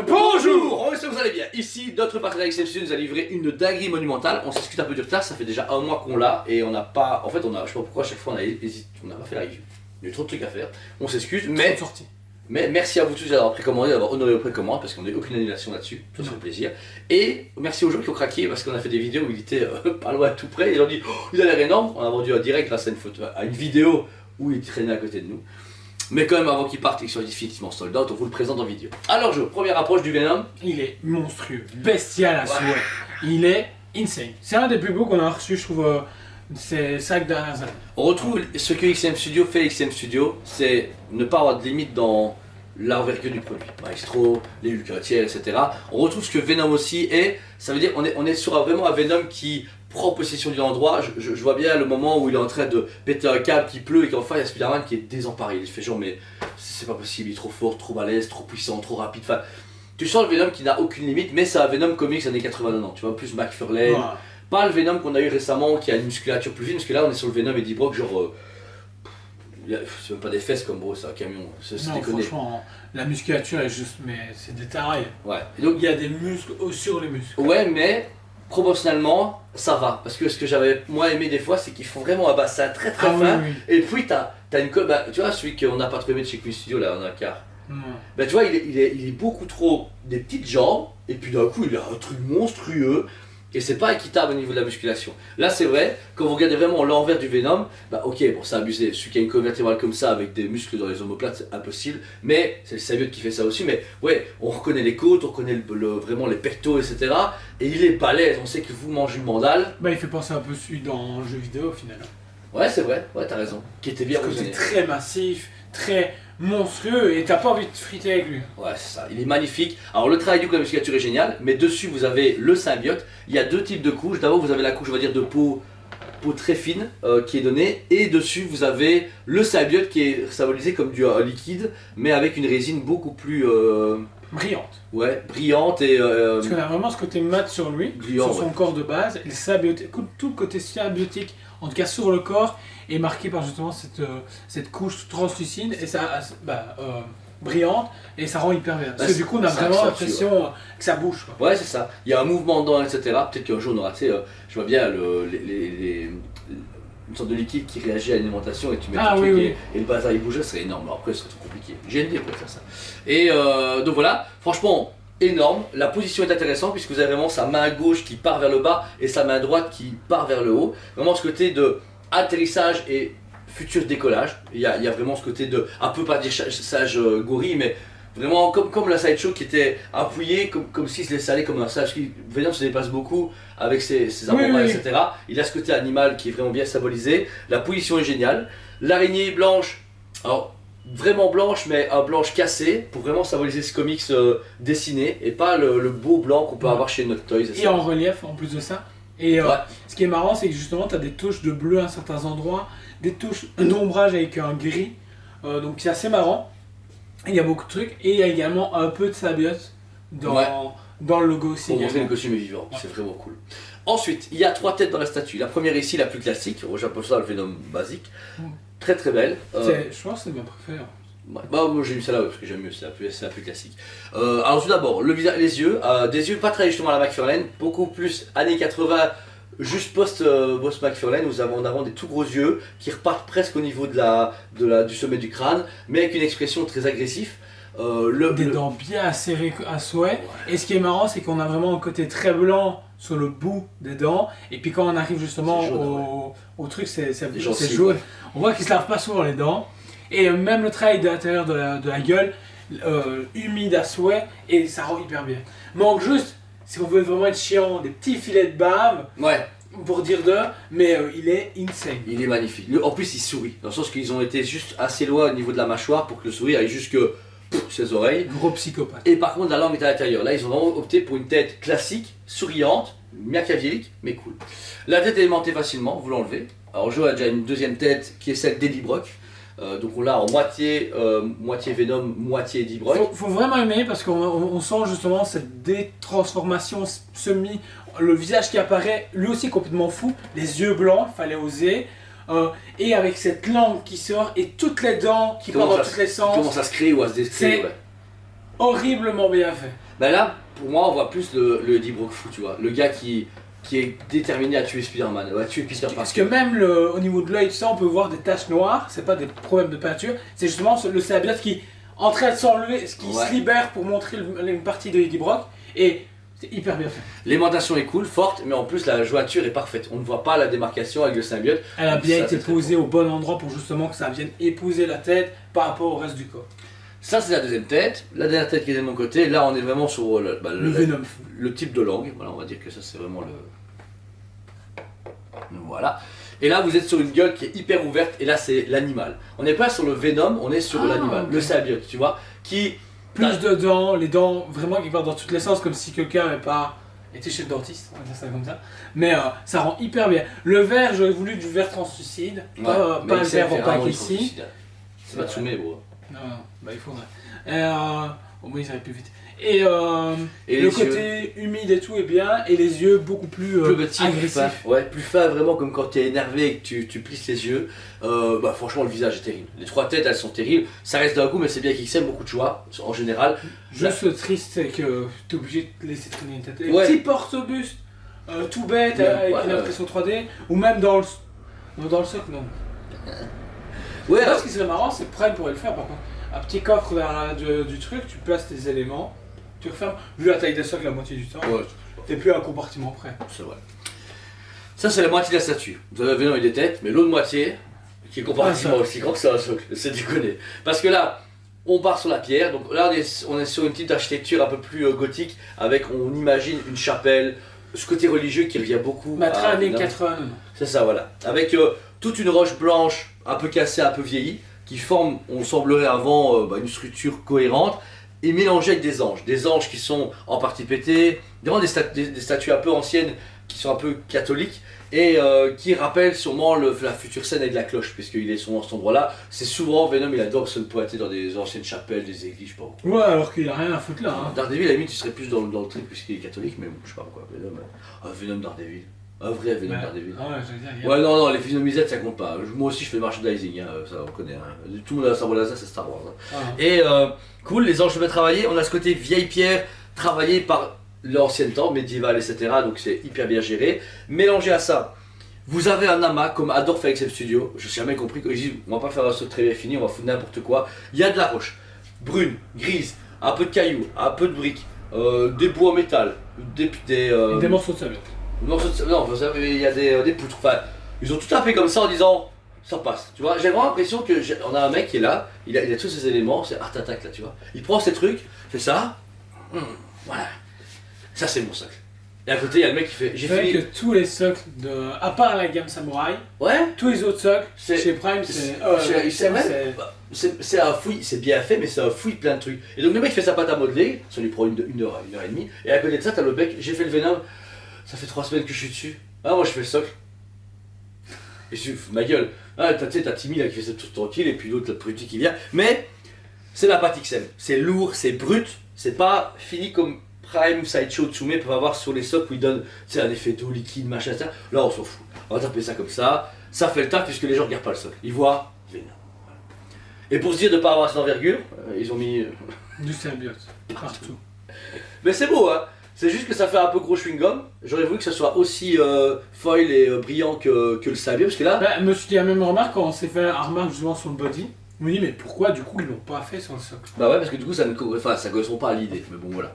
Bonjour, on espère que vous allez bien. Ici, notre partenaire XM Studio nous a livré une dinguerie monumentale. On s'excuse un peu du retard, ça fait déjà un mois qu'on l'a et on n'a pas. En fait, je sais pas pourquoi à chaque fois on n'a pas fait la review. Il y a eu trop de trucs à faire. On s'excuse, mais merci à vous tous d'avoir précommandé, d'avoir honoré vos précommandes parce qu'on n'a eu aucune annulation là-dessus. Ça fait plaisir. Et merci aux gens qui ont craqué parce qu'on a fait des vidéos où il était pas loin, tout près. Ils ont dit, oh, il a l'air énorme. On a vendu en direct grâce à une vidéo où il traînait à côté de nous. Mais quand même, avant qu'il parte et qu'il soit définitivement sold out, on vous le présente en vidéo. Alors, première approche du Venom. Il est monstrueux, bestial à souhait. Il est insane. C'est un des plus beaux qu'on a reçu, je trouve, ces 5 dernières années. On retrouve ce que XM Studio fait. XM Studio, c'est ne pas avoir de limite dans l'envergure du produit. Maestro, les Hulketières, etc. On retrouve ce que Venom aussi est. Ça veut dire on est sur vraiment un Venom qui prend possession du endroit. Je vois bien le moment où il est en train de péter un câble, qui pleut et qu'enfin il y a Spider-Man qui est désemparé. Il fait genre mais c'est pas possible, il est trop fort, trop balèze, trop puissant, trop rapide. Enfin, tu sens le Venom qui n'a aucune limite, mais c'est un Venom comics années 80-90. Tu vois, plus McFarlane. Ouais. Pas le Venom qu'on a eu récemment qui a une musculature plus fine, parce que là on est sur le Venom Eddie Brock, genre. C'est même pas des fesses comme gros, c'est un camion. Non, franchement, la musculature est juste, mais c'est des tarés. Ouais. Et donc il y a des muscles sur les muscles. Ouais, mais proportionnellement, ça va. Parce que ce que j'avais moins aimé des fois, c'est qu'ils font vraiment un bassin très fin. Oui. Et puis t'as une colle. Bah, tu vois, celui qu'on n'a pas trouvé de chez Queen Studio, là, on a un quart. Bah, tu vois, il est beaucoup trop des petites jambes, et puis d'un coup, il a un truc monstrueux. Et c'est pas équitable au niveau de la musculation. Là c'est vrai, quand vous regardez vraiment l'envers du Venom, bah ok, bon c'est abusé, celui qui a une colonne vertébrale comme ça avec des muscles dans les omoplates c'est impossible, mais c'est le symbiote qui fait ça aussi, mais ouais, on reconnaît les côtes, on reconnaît vraiment les pectoraux, etc. Et il est balèze, on sait que vous mangez une mandale. Bah il fait penser un peu celui dans le jeu vidéo au final. Ouais c'est vrai, ouais t'as raison, qui était bien parce que c'est très massif, très monstrueux et t'as pas envie de friter avec lui. Ouais c'est ça, il est magnifique. Alors le travail du coup de la musculature est génial, mais dessus vous avez le symbiote. Il y a deux types de couches. D'abord vous avez la couche on va dire de peau très fine qui est donnée, et dessus vous avez le symbiote qui est symbolisé comme du liquide mais avec une résine beaucoup plus brillante. Ouais, brillante et parce qu'on a vraiment ce côté mat sur lui, brillant, sur son corps de base, et le symbiotique, tout le côté symbiotique, en tout cas sur le corps, est marqué par justement cette couche translucide et ça, brillante, et ça rend hyper bien. Parce que du coup on a vraiment l'impression que ça bouge. Quoi. Ouais c'est ça, il y a un mouvement dedans, etc. Peut-être qu'un jour on aura, je vois bien une sorte de liquide qui réagit à l'alimentation et tu mets ton truc et le bazar il bouge, ça serait énorme. Alors après ce serait trop compliqué. J'ai une idée pour faire ça. Et donc voilà, franchement énorme. La position est intéressante puisque vous avez vraiment sa main gauche qui part vers le bas et sa main droite qui part vers le haut. Vraiment ce côté de atterrissage et futur décollage. Il y a vraiment ce côté de, un peu pas dire sage gorille, mais vraiment comme la sideshow qui était appuyée comme s'il se laissait aller comme un sage. Venom se dépasse beaucoup avec ses avant-bras, etc. Il a ce côté animal qui est vraiment bien symbolisé. La position est géniale. L'araignée blanche, alors vraiment blanche, mais un blanche cassée pour vraiment symboliser ce comics dessiné et pas le beau blanc qu'on peut avoir chez Not Toys. Et en relief en plus de ça. Et ce qui est marrant, c'est que justement tu as des touches de bleu à certains endroits, des touches d'ombrage avec un gris, donc c'est assez marrant. Il y a beaucoup de trucs, et il y a également un peu de symbiote dans le logo aussi. Pour montrer le costume est vivant, c'est vraiment cool. Ensuite, il y a 3 têtes dans la statue. La première ici, la plus classique, j'appelle ça le Venom basique. Très très belle. Je pense que c'est ma préférée. Ouais. Bah, moi j'ai mis celle-là parce que j'aime mieux, c'est la plus classique. Alors tout d'abord, le visage, les yeux, des yeux pas très justement à la McFarlane, beaucoup plus années 80, juste post McFarlane, où on a des tout gros yeux qui repartent presque au niveau du sommet du crâne, mais avec une expression très agressive. Des dents bien acérées à souhait, et ce qui est marrant c'est qu'on a vraiment un côté très blanc sur le bout des dents, et puis quand on arrive justement jaune, au truc c'est jaune. On voit qu'il se lave pas souvent les dents, et même le travail de l'intérieur de la gueule, humide à souhait, et ça rend hyper bien. Manque juste, si on veut vraiment être chiant, des petits filets de bave. Ouais. Pour dire mais il est insane. Il est magnifique. En plus il sourit, dans le sens qu'ils ont été juste assez loin au niveau de la mâchoire pour que le sourire aille jusque ses oreilles. Gros psychopathe. Et par contre la langue est à l'intérieur. Là ils ont vraiment opté pour une tête classique, souriante, machiavélique, mais cool. La tête est aimantée facilement, vous l'enlevez. Alors Joe a déjà une deuxième tête qui est celle d'Eddie Brock. Donc on l'a en moitié Venom, moitié Eddie Brock. Faut vraiment aimer parce qu'on sent justement cette détransformation semi, le visage qui apparaît lui aussi complètement fou, les yeux blancs, fallait oser. Et avec cette langue qui sort et toutes les dents qui partent dans tous les sens. Comment ça se crée ou à se décréer. C'est horriblement bien fait. Bah là, pour moi, on voit plus le Eddie Brock fou, tu vois. Le gars qui est déterminé à tuer Spider-Man, à tuer Peter Parker. Parce que même au niveau de l'œil, tu sais, on peut voir des taches noires, c'est pas des problèmes de peinture, c'est justement le symbiote qui est en train de s'enlever, qui se libère pour montrer une partie de Eddie Brock, et c'est hyper bien fait. L'aimantation est cool, forte, mais en plus la jointure est parfaite. On ne voit pas la démarcation avec le symbiote. Elle a bien été posée au bon endroit pour justement que ça vienne épouser la tête par rapport au reste du corps. Ça c'est la deuxième tête. La dernière tête qui est de mon côté, là on est vraiment sur le Venom. Le type de langue. Voilà, on va dire que ça c'est vraiment le... Voilà. Et là vous êtes sur une gueule qui est hyper ouverte et là c'est l'animal. On n'est pas sur le Venom, on est sur l'animal, le symbiote, tu vois, qui... Plus de dents, les dents vraiment qui partent dans tous les sens, comme si quelqu'un n'avait pas été chez le dentiste, on va dire ça comme ça. Mais ça rend hyper bien. Le verre, j'aurais voulu du verre translucide, pas le verre opaque ici. C'est pas Tsume, bro. Non, bah il faudrait. Au moins ils iraient plus vite. Et le côté humide et tout est bien, et les yeux beaucoup plus petits, agressifs. Plus fin, vraiment comme quand tu es énervé et que tu plisses les yeux. Bah franchement le visage est terrible. Les trois têtes elles sont terribles. Ça reste d'un coup mais c'est bien qu'ils aiment beaucoup de choix en général. Juste le triste c'est que tu es obligé de laisser traîner une tête. Les petits porte-buste tout bête avec une impression 3D, ou même dans le socle non. Ouais, ce qui serait marrant c'est que Prime pourrait le faire par contre. Un petit coffre du truc, tu places tes éléments, tu refermes. Vu la taille des socles la moitié du temps, t'es plus à un compartiment près. C'est vrai. Ça c'est la moitié de la statue. Vous avez Venom et des têtes, mais l'autre moitié, qui est compartiment aussi grand que ça, un socle, c'est déconné. Parce que là, on part sur la pierre, donc là on est sur une petite architecture un peu plus gothique, avec, on imagine, une chapelle, ce côté religieux qui revient beaucoup. Très années 80. C'est ça, voilà. Avec toute une roche blanche, un peu cassée, un peu vieillie, qui forment, on semblerait avant, une structure cohérente, et mélangée avec des anges qui sont en partie pétés, vraiment des statues un peu anciennes, qui sont un peu catholiques, et qui rappellent sûrement la future scène avec la cloche, puisqu'il est souvent à cet endroit-là. C'est souvent, Venom il adore se pointer dans des anciennes chapelles, des églises, je sais pas pourquoi. Ouais, alors qu'il a rien à foutre là. Hein. Daredevil, à la limite, il serait plus dans le truc, puisqu'il est catholique, mais bon, je sais pas pourquoi. Venom Daredevil. Un vrai Venom Daredevil. Ouais, non, les Venomisettes ça compte pas. Moi aussi je fais le merchandising, ça on connaît. Tout le monde a sa laser, c'est Star Wars. Et cool, les anges se mettent travailler. On a ce côté vieille pierre travaillé par l'ancien temps, médiéval, etc. Donc c'est hyper bien géré. Mélangé à ça, vous avez un amas comme adore faire avec ses studios. Je n'ai jamais compris qu'ils disent on va pas faire un saut très bien fini, on va foutre n'importe quoi. Il y a de la roche, brune, grise, un peu de cailloux, un peu de briques, des bois en métal, des morceaux de sable. Non, il y a des poutres. Enfin, ils ont tout tapé comme ça en disant ça passe. Tu vois, j'ai vraiment l'impression que on a un mec qui est là, il a tous ces éléments, c'est Art Attack là, tu vois. Il prend ces trucs, fait ça, voilà. Ça c'est mon socle. Et à côté, il y a le mec qui fait. J'ai fait que tous les socles à part la gamme Samurai, tous les autres socles chez Prime, c'est un fouille, c'est bien fait, mais c'est un fouille plein de trucs. Et donc le mec fait sa pâte à modeler, ça lui prend une heure et demie. Et à côté de ça, t'as le mec, j'ai fait le Venom. Ça fait 3 semaines que je suis dessus. Ah, moi je fais le socle. Et je ma gueule. Ah, tu sais, t'as Timmy là qui fait ça tout tranquille, et puis l'autre, le petit qui vient. Mais c'est la pâte XM. C'est lourd, c'est brut. C'est pas fini comme Prime, Sideshow, Tsume peuvent avoir sur les socles où ils donnent un effet d'eau liquide, machin, ça. Là, on s'en fout. On va taper ça comme ça. Ça fait le taf puisque les gens regardent pas le socle. Ils voient Venom. Et pour se dire de pas avoir cette envergure, ils ont mis. Du symbiote. Partout. Mais c'est beau, hein. C'est juste que ça fait un peu gros chewing-gum. J'aurais voulu que ça soit aussi foil et brillant que le symbiote, parce que là... je me suis dit la même remarque quand on s'est fait un remarque justement sur le body. Je me dis mais pourquoi du coup ils l'ont pas fait sur le socle? Bah ouais, parce que du coup ça correspond pas à l'idée, mais bon voilà.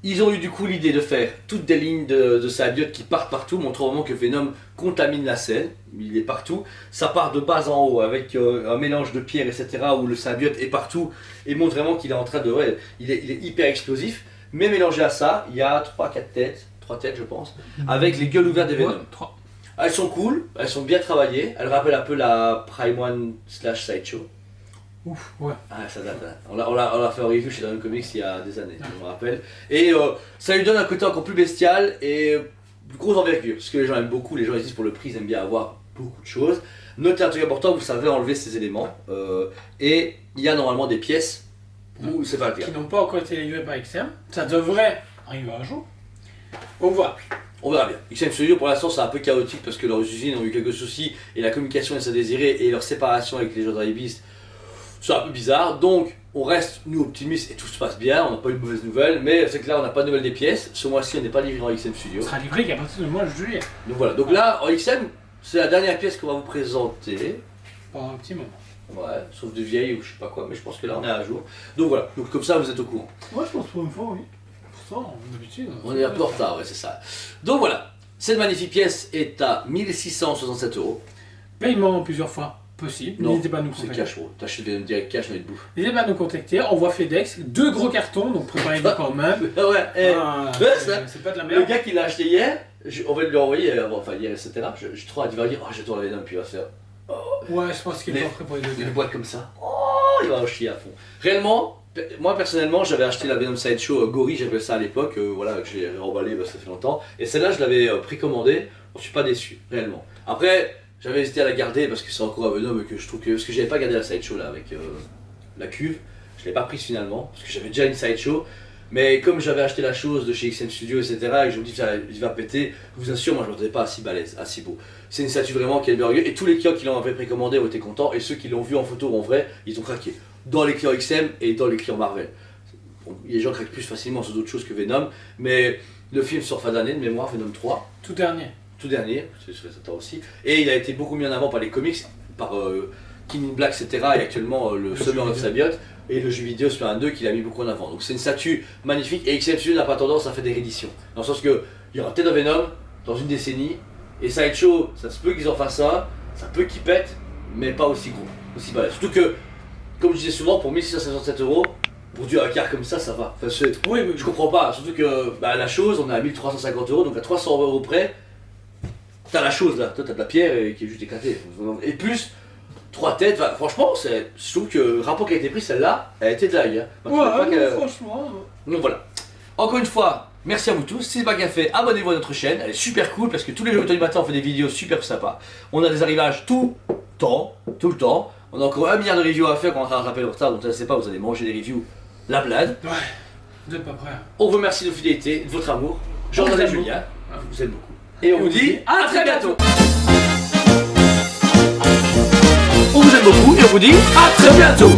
Ils ont eu du coup l'idée de faire toutes des lignes de symbiote qui partent partout, montrant vraiment que Venom contamine la scène, il est partout. Ça part de bas en haut avec un mélange de pierres, etc. où le symbiote est partout et montre vraiment qu'il est en train de... Ouais, il est hyper explosif. Mais mélangé à ça, il y a 3 têtes je pense, avec les gueules ouvertes des Venom. 3. Elles sont cool, elles sont bien travaillées, elles rappellent un peu la Prime One / Sideshow. Ouf, ouais. Ah, ça date, hein. On l'a fait en review chez Dragon Comics il y a des années, je me rappelle. Et ça lui donne un côté encore plus bestial et de grosse envergure. Ce que les gens aiment beaucoup, les gens ils disent pour le prix, ils aiment bien avoir beaucoup de choses. Notez un truc important, vous savez enlever ces éléments. Et il y a normalement des pièces où c'est pas le cas. Qui n'ont pas encore été livrés par XM. Ça devrait arriver un jour. On voit. On verra bien. XM Studio pour l'instant c'est un peu chaotique parce que leurs usines ont eu quelques soucis et la communication laisse à désirer et leur séparation avec les jeux Dry Beast c'est un peu bizarre. Donc on reste, nous, optimistes et tout se passe bien, on n'a pas eu de mauvaises nouvelles, mais c'est que là, on n'a pas de nouvelles des pièces. Ce mois-ci, on n'est pas livré en XM Studio. Ça sera livré qu'à partir du mois de juillet. Donc voilà, donc là, en XM, c'est la dernière pièce qu'on va vous présenter. Pendant un petit moment. Ouais, sauf de vieilles ou je sais pas quoi, mais je pense que là, on est à jour. Donc voilà, donc comme ça, vous êtes au courant. Ouais, je pense pour une fois, oui. Pour ça, d'habitude. On est un peu en retard, ouais, c'est ça. Donc voilà, cette magnifique pièce est à 1667 €. Paiement plusieurs fois possible. N'hésitez pas à nous c'est contacter. cash, t'achètes des direct cash, on est de bouffe. N'hésitez pas à nous contacter, envoie FedEx, 2 gros cartons, donc préparez-vous quand même. Ah ouais, C'est pas de la le merde. gars qui l'a acheté hier, on va lui envoyer, enfin hier, etc. Je trop hâte, il va dire, oh j'adore la Venom, puis il va faire. Ouais, je pense qu'il est pas prêt pour les Une deux. boîte comme ça, oh, il va en chier à fond. Réellement, moi personnellement, j'avais acheté la Venom Sideshow Gory, j'appelais ça à l'époque, voilà, que j'ai remballé, ça fait longtemps. Et celle-là, je l'avais précommandée, je suis pas déçu, réellement. Après, j'avais hésité à la garder parce que c'est encore un Venom et que je trouve que. Parce que j'avais pas gardé la Sideshow là avec la cuve, je l'ai pas prise finalement, parce que j'avais déjà une Sideshow. Mais comme j'avais acheté la chose de chez XM Studio, etc., et que je me dis il va péter, je vous assure, moi je ne m'attendais pas à si balèze, à si beau. C'est une statue vraiment qui est merveilleuse, et tous les clients qui l'ont précommandé ont été contents, et ceux qui l'ont vu en photo ou en vrai, ils ont craqué. Dans les clients XM et dans les clients Marvel. Bon, les gens craquent plus facilement sur d'autres choses que Venom, mais le film sort fin d'année de mémoire, Venom 3. Tout dernier. Tout dernier, c'est ça aussi. Et il a été beaucoup mis en avant par les comics, par King in Black, etc. Et actuellement le Summer of Symbiote. Et le jeu vidéo Spider-Man 2 qu'il a mis beaucoup en avant. Donc c'est une statue magnifique et XM Studio n'a pas tendance à faire des rééditions. Dans le sens que il y aura peut-être un Venom dans une décennie et Sideshow, ça se peut qu'ils en fassent ça peut qu'ils pètent, mais pas aussi gros, aussi balèze. Surtout que, comme je disais souvent, pour 1667 €, pour du car comme ça va. Enfin, Oui. Je comprends pas, surtout que la chose, on est à 1350 €, donc à 300 € près, t'as la chose là, toi t'as de la pierre qui est juste éclatée. Et plus, 3 têtes, franchement, je trouve que le rapport qui a été pris, celle-là, elle a été de l'ail. Hein. Franchement. Donc voilà. Encore une fois, merci à vous tous. Si ce n'est pas fait, abonnez-vous à notre chaîne. Elle est super cool parce que tous les jours du matin, on fait des vidéos super sympas. On a des arrivages tout le temps. On a encore 1 milliard de reviews à faire quand on va rattraper le retard. Donc ne laissez pas, vous allez manger des reviews la blade. Ouais, vous n'êtes pas prêts. On vous remercie de votre fidélité, de votre amour. Jordan et Julien, je vous aime beaucoup. Et on vous dit à très bientôt. On vous aime beaucoup et on vous dit à très bientôt.